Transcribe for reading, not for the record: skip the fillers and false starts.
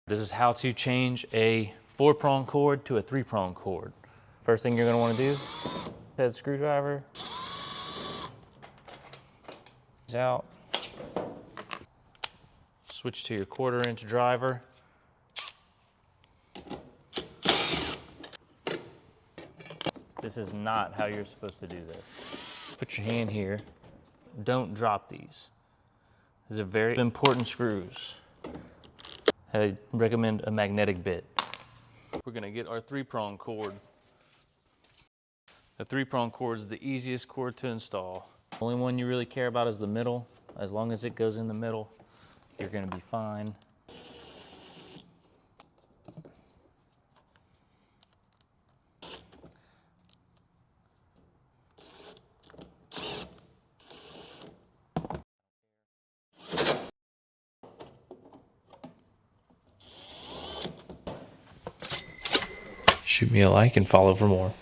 This is how to change a 4-prong cord to a 3-prong cord. First thing you're going to want to do, head screwdriver, out, switch to your 1/4-inch driver. This is not how you're supposed to do this. Put your hand here. Don't drop these. These are very important screws. I recommend a magnetic bit. We're gonna get our 3-prong cord. The 3-prong cord is the easiest cord to install. The only one you really care about is the middle. As long as it goes in the middle, you're gonna be fine. Shoot me a like and follow for more.